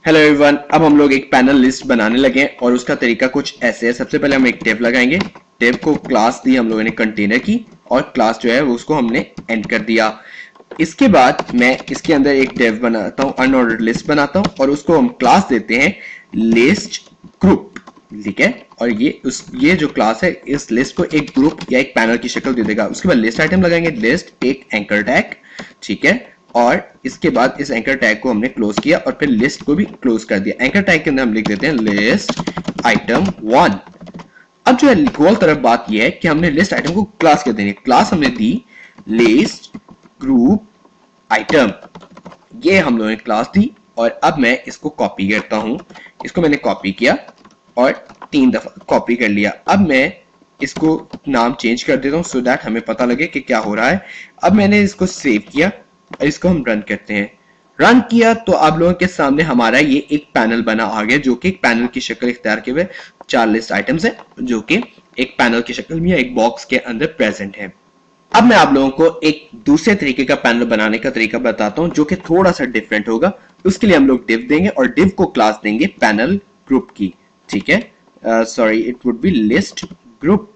Hello everyone, अब हम लोग एक पैनल लिस्ट बनाने लगे हैं और उसका तरीका कुछ ऐसे है। सबसे पहले हम एक टेब लगाएंगे। टेब को क्लास दी हम लोगों ने कंटेनर की और क्लास जो है वो उसको हमने एंड कर दिया। इसके बाद मैं इसके अंदर एक टेब बनाता हूँ, अनऑर्डर्ड लिस्ट बनाता हूँ और उसको हम क्लास देते हैं लिस्ट ग्रुप। ठीक है, और ये जो क्लास है इस लिस्ट को एक ग्रुप या एक पैनल की शक्ल दे देगा। उसके बाद लिस्ट आइटम लगाएंगे, लिस्ट एक एंकर टैग। ठीक है, और इसके बाद इस एंकर टैग को हमने क्लोज किया और फिर लिस्ट को भी क्लोज कर दिया। एंकर टैग के अंदर हम लिख देते हैं लिस्ट आइटम 1। अब जो है गोल तरफ बात यह है कि हमने लिस्ट आइटम को क्लास कर देनी है। क्लास हमने दी लिस्ट ग्रुप आइटम, ये हम लोगों ने क्लास दी और अब मैं इसको कॉपी करता हूं। इसको मैंने कॉपी किया और 3 दफा कॉपी कर लिया। अब मैं इसको नाम चेंज कर देता हूं सो दैट हमें पता लगे कि क्या हो रहा है। अब मैंने इसको सेव किया और इसको हम रन करते हैं। रन किया तो आप लोगों के सामने हमारा ये एक पैनल बना आ गया, जो कि एक पैनल की शक्ल इख्तियार किए हुए 4 लिस्ट आइटम्स है, जो कि एक पैनल की शक्ल में या एक बॉक्स के अंदर प्रेजेंट है। अब मैं आप लोगों को एक दूसरे तरीके का पैनल बनाने का तरीका बताता हूं, जो कि थोड़ा सा डिफरेंट होगा। उसके लिए हम लोग div देंगे और div को क्लास देंगे पैनल ग्रुप की। ठीक है, sorry, it would be list group.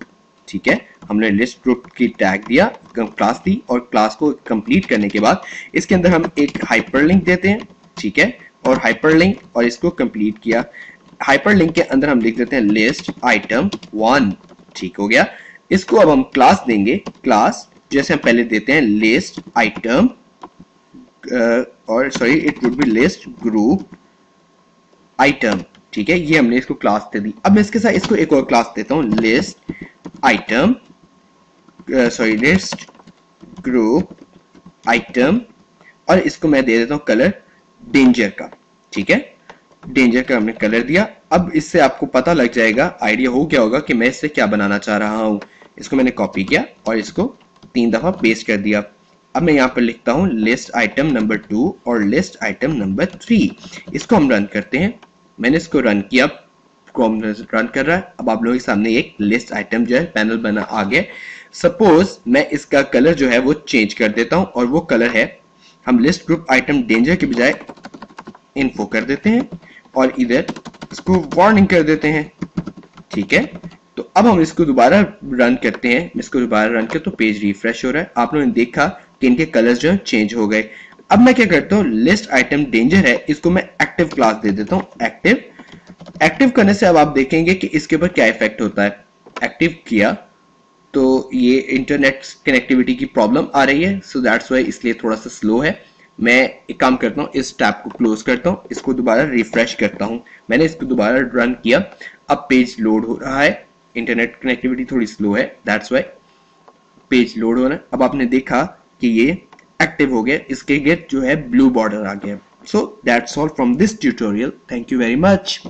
ठीक है, हमने लिस्ट ग्रुप की टैग दिया, क्लास दी और क्लास को कंप्लीट करने के बाद इसके अंदर हम एक हाइपरलिंक देते हैं। ठीक है, और हाइपरलिंक और इसको कंप्लीट किया। हाइपरलिंक के अंदर हम लिख देते हैं लिस्ट आइटम 1। ठीक हो गया। इसको अब हम क्लास देंगे, क्लास जैसे हम पहले देते हैं लिस्ट आइटम और sorry it would be list group item. ठीक है, ये हमने इसको क्लास दे दी। अब मैं इसके साथ इसको एक और क्लास देता हूं, list item sorry list group item, और इसको मैं दे देता हूं कलर डेंजर का। ठीक है, डेंजर का हमने कलर दिया। अब इससे आपको पता लग जाएगा, आइडिया हो गया होगा कि मैं इससे क्या बनाना चाह रहा हूं। इसको मैंने कॉपी किया और इसको 3 दफा पेस्ट कर दिया। अब मैं यहां पर लिखता हूं लिस्ट आइटम नंबर 2 और लिस्ट आइटम नंबर 3। इसको हम रन करते हैं। मैंने इसको रन किया, कॉम रन कर रहा है। अब आप लोगों के सामने एक लिस्ट आइटम जो है पैनल बना आ गया। सपोज मैं इसका कलर जो है वो चेंज कर देता हूं और वो कलर है, हम लिस्ट ग्रुप आइटम डेंजर के बजाय इन्फो कर देते हैं और इधर इसको वार्निंग कर देते हैं। ठीक है, तो अब हम इसको दोबारा रन करते हैं। इसको दोबारा रन कर तो पेज रिफ्रेश हो रहा है। आप लोगों ने देखा कि इनके कलर्स जो है चेंज हो गए। अब मैं क्या करता हूँ, लिस्ट आइटम डेंजर है, इसको मैं एक्टिव क्लास दे देता हूँ। एक्टिव करने से अब आप देखेंगे कि इसके ऊपर क्या इफेक्ट होता है। एक्टिव किया तो ये इंटरनेट कनेक्टिविटी की प्रॉब्लम आ रही है, सो दैट्स वाई, इसलिए थोड़ा सा स्लो है। मैं एक काम करता हूँ, इस टैब को क्लोज करता हूँ, इसको दोबारा रिफ्रेश करता हूँ। मैंने इसको दोबारा रन किया, अब पेज लोड हो रहा है। इंटरनेट कनेक्टिविटी थोड़ी स्लो है, दैट्स वाई पेज लोड हो रहा है। अब आपने देखा कि ये एक्टिव हो गया, इसके गेट जो है ब्लू बॉर्डर आ गया। So that's all from this tutorial. Thank you very much.